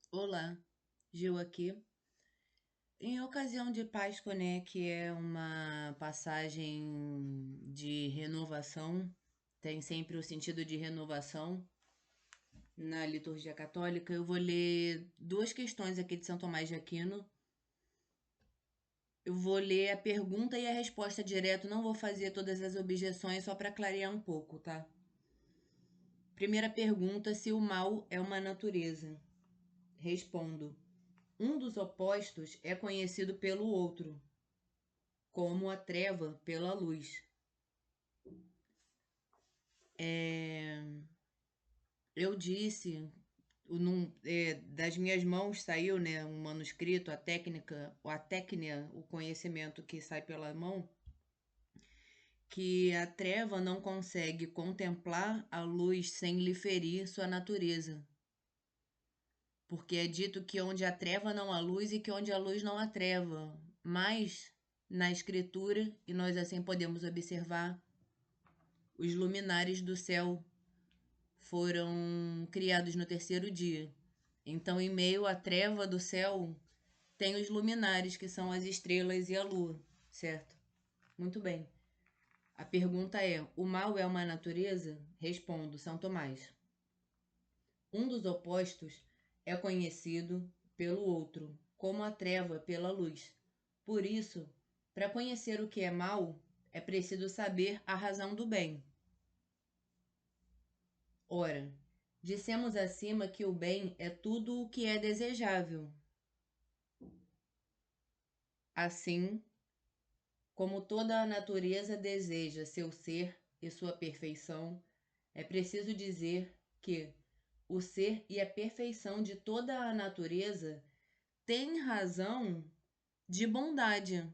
Olá, Gil aqui. Em ocasião de Páscoa, né, que é uma passagem de renovação, tem sempre o sentido de renovação na liturgia católica, eu vou ler duas questões aqui de São Tomás de Aquino. Eu vou ler a pergunta e a resposta direto, não vou fazer todas as objeções, só para clarear um pouco, tá? Primeira pergunta: se o mal é uma natureza? Respondo: um dos opostos é conhecido pelo outro, como a treva pela luz. Eu disse, das minhas mãos saiu, né, um manuscrito, a técnica, a técnica, o conhecimento que sai pela mão, que a treva não consegue contemplar a luz sem lhe ferir sua natureza. Porque é dito que onde há treva não há luz e que onde há luz não há treva. Mas, na escritura, e nós assim podemos observar, os luminares do céu foram criados no terceiro dia. Então, em meio à treva do céu, tem os luminares, que são as estrelas e a lua, certo? Muito bem. A pergunta é: o mal é uma natureza? Respondo, São Tomás. Um dos opostos é conhecido pelo outro, como a treva pela luz. Por isso, para conhecer o que é mal, é preciso saber a razão do bem. Ora, dissemos acima que o bem é tudo o que é desejável. Assim, como toda a natureza deseja seu ser e sua perfeição, é preciso dizer que o ser e a perfeição de toda a natureza têm razão de bondade.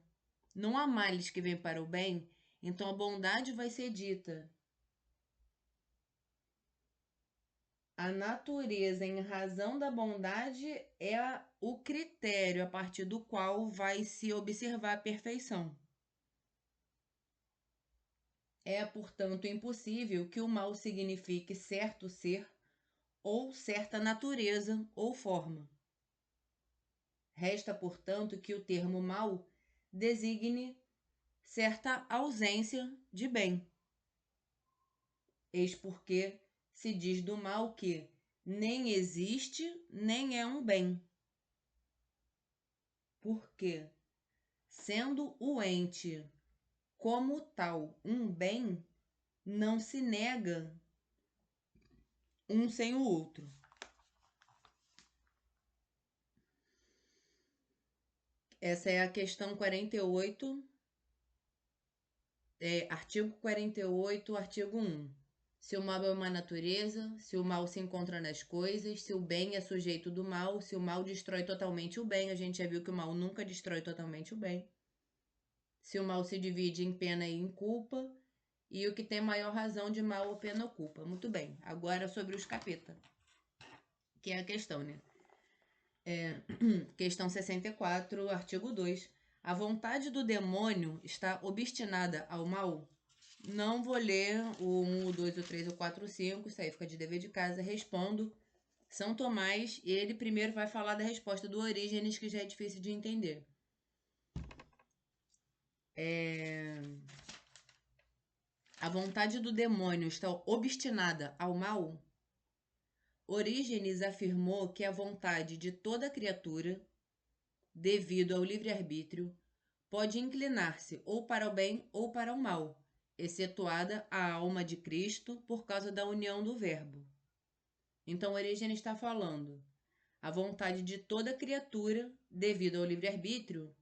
Não há males que vêm para o bem, então a bondade vai ser dita. A natureza, em razão da bondade, é o critério a partir do qual vai se observar a perfeição. É, portanto, impossível que o mal signifique certo ser ou certa natureza ou forma. Resta, portanto, que o termo mal designe certa ausência de bem. Eis porque se diz do mal que nem existe nem é um bem. Porque, sendo o ente como tal um bem, não se nega um sem o outro. Essa é a questão 48, artigo 48, artigo 1. Se o mal é uma natureza, se o mal se encontra nas coisas, se o bem é sujeito do mal, se o mal destrói totalmente o bem, a gente já viu que o mal nunca destrói totalmente o bem. Se o mal se divide em pena e em culpa, e o que tem maior razão de mal ou pena ou culpa. Muito bem, agora sobre os capeta, que é a questão, né? Questão 64, artigo 2. A vontade do demônio está obstinada ao mal? Não vou ler o 1, o 2, o 3, o 4, o 5, isso aí fica de dever de casa. Respondo São Tomás, e ele primeiro vai falar da resposta do Orígenes, que já é difícil de entender. A vontade do demônio está obstinada ao mal? Orígenes afirmou que a vontade de toda criatura, devido ao livre-arbítrio, pode inclinar-se ou para o bem ou para o mal, excetuada a alma de Cristo por causa da união do Verbo. Então, Orígenes está falando: a vontade de toda criatura, devido ao livre-arbítrio,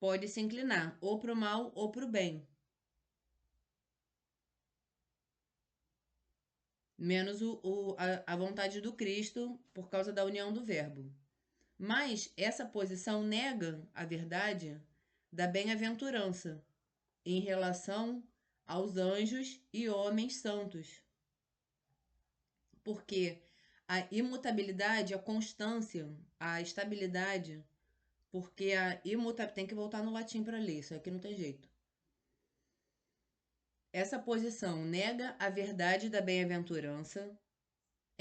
pode se inclinar ou para o mal ou para o bem, menos a vontade do Cristo por causa da união do Verbo. Mas essa posição nega a verdade da bem-aventurança em relação aos anjos e homens santos, porque a imutabilidade, a constância, a estabilidade, porque a imutabilidade tem que voltar no latim para ler, isso aqui não tem jeito. Essa posição nega a verdade da bem-aventurança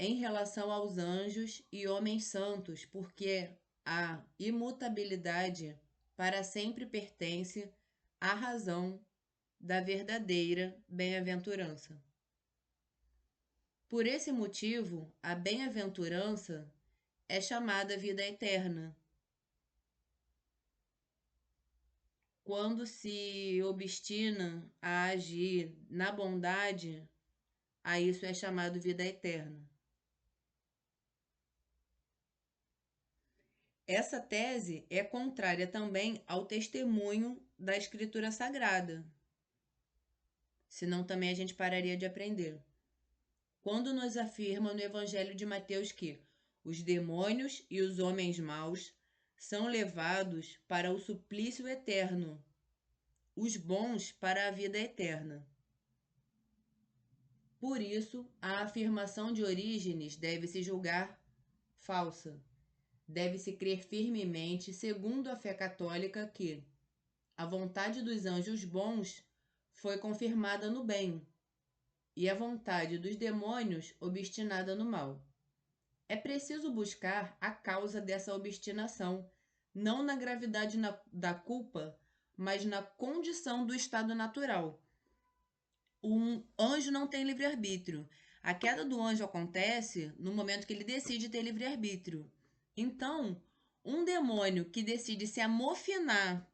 em relação aos anjos e homens santos, porque a imutabilidade para sempre pertence à razão da verdadeira bem-aventurança. Por esse motivo, a bem-aventurança é chamada vida eterna. Quando se obstina a agir na bondade, a isso é chamado vida eterna. Essa tese é contrária também ao testemunho da Escritura Sagrada. Senão também a gente pararia de aprender. Quando nos afirma no Evangelho de Mateus que os demônios e os homens maus são levados para o suplício eterno, os bons para a vida eterna. Por isso, a afirmação de Orígenes deve-se julgar falsa. Deve-se crer firmemente, segundo a fé católica, que a vontade dos anjos bons foi confirmada no bem, e a vontade dos demônios obstinada no mal. É preciso buscar a causa dessa obstinação, não na gravidade da culpa, mas na condição do estado natural. Um anjo não tem livre-arbítrio. A queda do anjo acontece no momento que ele decide ter livre-arbítrio. Então, um demônio que decide se amofinar,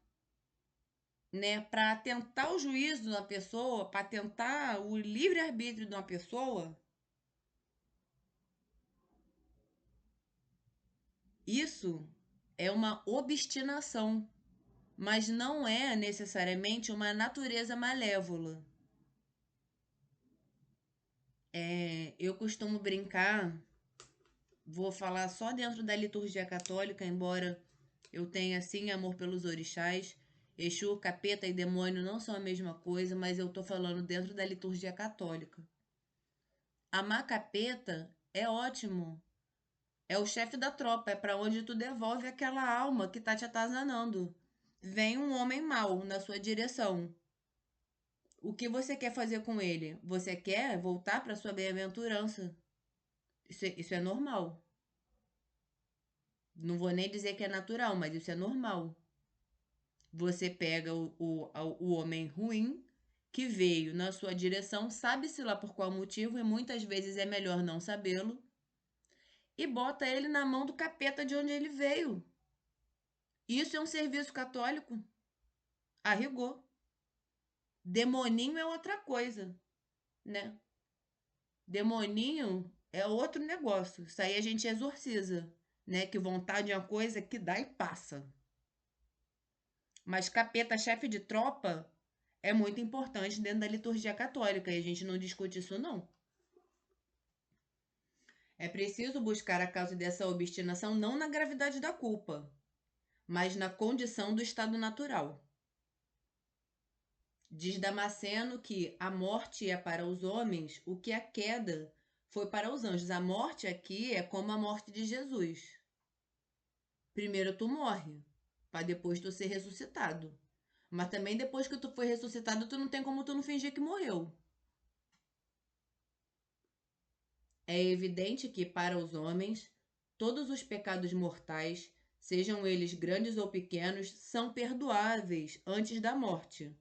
né, para tentar o juízo de uma pessoa, para tentar o livre-arbítrio de uma pessoa, isso é uma obstinação, mas não é necessariamente uma natureza malévola. Eu costumo brincar, vou falar só dentro da liturgia católica, embora eu tenha sim amor pelos orixás. Exu, capeta e demônio não são a mesma coisa, mas eu tô falando dentro da liturgia católica. Amar capeta é ótimo. É o chefe da tropa, é para onde tu devolve aquela alma que tá te atazanando. Vem um homem mau na sua direção. O que você quer fazer com ele? Você quer voltar para sua bem-aventurança. Isso é normal. Não vou nem dizer que é natural, mas isso é normal. Você pega o homem ruim que veio na sua direção, sabe-se lá por qual motivo, e muitas vezes é melhor não sabê-lo, e bota ele na mão do capeta de onde ele veio. Isso é um serviço católico, a rigor. Demoninho é outra coisa, né? Demoninho é outro negócio. Isso aí a gente exorciza, né? Que vontade é uma coisa que dá e passa. Mas capeta, chefe de tropa, é muito importante dentro da liturgia católica e a gente não discute isso, não. É preciso buscar a causa dessa obstinação não na gravidade da culpa, mas na condição do estado natural. Diz Damasceno que a morte é para os homens o que a queda foi para os anjos. A morte aqui é como a morte de Jesus. Primeiro tu morre, para depois tu ser ressuscitado. Mas também depois que tu foi ressuscitado, tu não tem como tu não fingir que morreu. É evidente que, para os homens, todos os pecados mortais, sejam eles grandes ou pequenos, são perdoáveis antes da morte.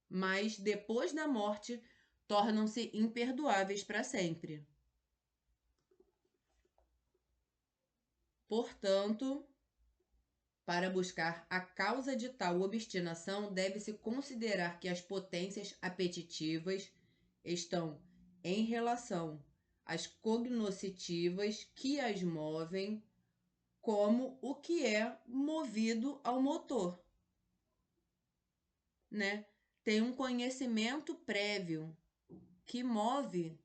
Mas, depois da morte, tornam-se imperdoáveis para sempre. Portanto, para buscar a causa de tal obstinação, deve-se considerar que as potências apetitivas estão em relação às cognoscitivas que as movem, como o que é movido ao motor, né? Tem um conhecimento prévio que move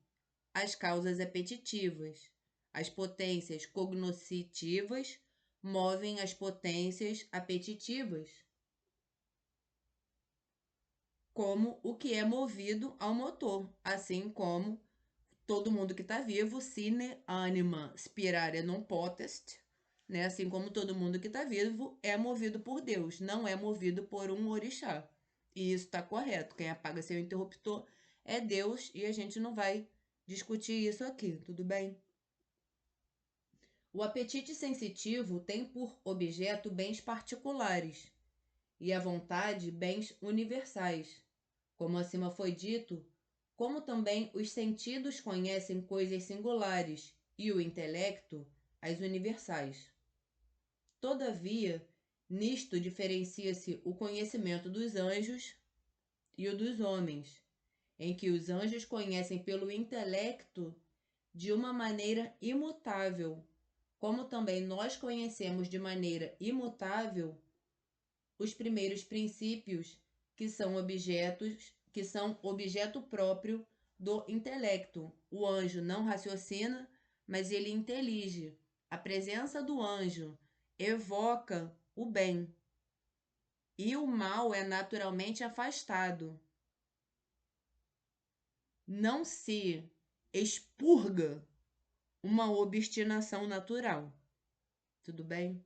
as causas apetitivas. As potências cognoscitivas movem as potências apetitivas, como o que é movido ao motor, assim como todo mundo que está vivo, sine anima spirare non potest, né? Assim como todo mundo que está vivo é movido por Deus, não é movido por um orixá. E isso está correto. Quem apaga seu interruptor é Deus e a gente não vai discutir isso aqui, tudo bem? O apetite sensitivo tem por objeto bens particulares e a vontade bens universais. Como acima foi dito, como também os sentidos conhecem coisas singulares e o intelecto as universais. Todavia, nisto diferencia-se o conhecimento dos anjos e o dos homens, em que os anjos conhecem pelo intelecto de uma maneira imutável, como também nós conhecemos de maneira imutável os primeiros princípios que são objeto próprio do intelecto. O anjo não raciocina, mas ele intelige. A presença do anjo evoca o bem e o mal é naturalmente afastado. Não se expurga uma obstinação natural. Tudo bem?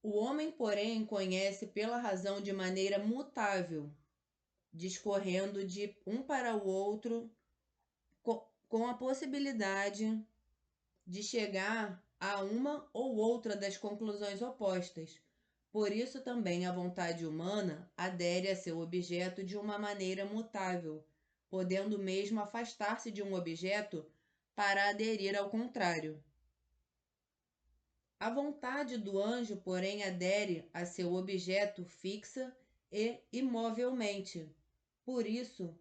O homem, porém, conhece pela razão de maneira mutável, discorrendo de um para o outro, com a possibilidade de chegar a uma ou outra das conclusões opostas. Por isso também a vontade humana adere a seu objeto de uma maneira mutável, podendo mesmo afastar-se de um objeto para aderir ao contrário. A vontade do anjo, porém, adere a seu objeto fixa e imovelmente. Por isso,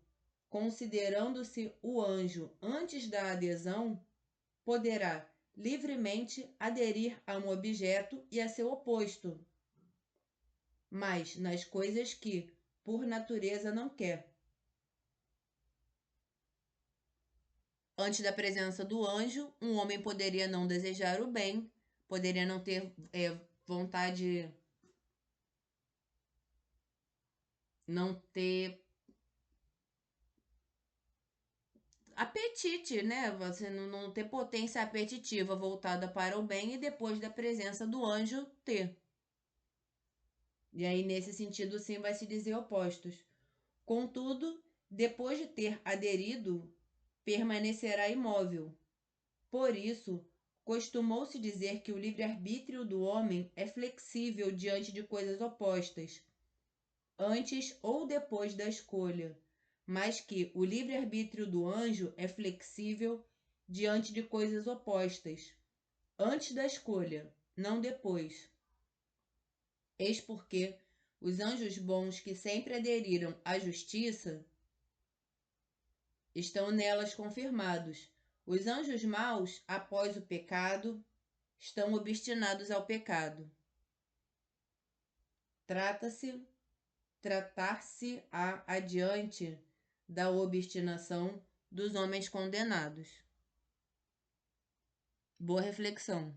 considerando-se o anjo antes da adesão, poderá livremente aderir a um objeto e a seu oposto, mas nas coisas que, por natureza, não quer. Antes da presença do anjo, um homem poderia não desejar o bem, poderia não ter vontade, não ter apetite, né? Você não ter potência apetitiva voltada para o bem e depois da presença do anjo ter. E aí, nesse sentido, sim, vai se dizer opostos. Contudo, depois de ter aderido, permanecerá imóvel. Por isso, costumou-se dizer que o livre-arbítrio do homem é flexível diante de coisas opostas, antes ou depois da escolha, mas que o livre-arbítrio do anjo é flexível diante de coisas opostas, antes da escolha, não depois. Eis porque os anjos bons que sempre aderiram à justiça estão nelas confirmados. Os anjos maus, após o pecado, estão obstinados ao pecado. Tratar-se-á adiante da obstinação dos homens condenados. Boa reflexão.